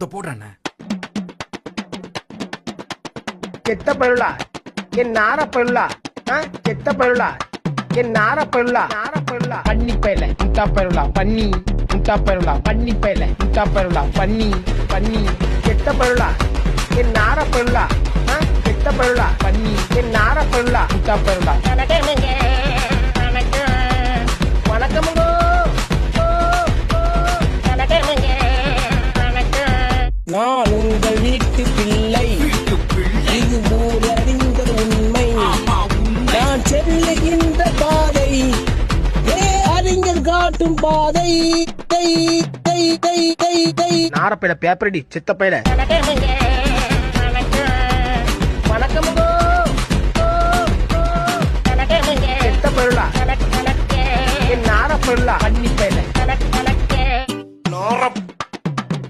போடுறேண்ணே. செத்த பருளா என் நார பருளா செத்த பருளா என் நார பருளா பண்ணி பயில முட்டா பருளா பண்ணி முட்டா பருளா பண்ணி பயில முட்டா பருளா பண்ணி பண்ணி செத்த பருளா என் நார பருளா செத்த பருளா பண்ணி என் நார பருளா முட்டா பருளா வணக்கமுங்க நான் உங்கள் வீட்டு பிள்ளை, இது ஊரறிந்த உண்மை. நான் செல்லுகின்ற பாதை அறிஞர் காட்டும் பாதை. நாரப்பையில பேப்பரடி செத்த பையில வணக்கமுங்க செத்த பருளா என் நாரப்பருளா பண்ணி பையில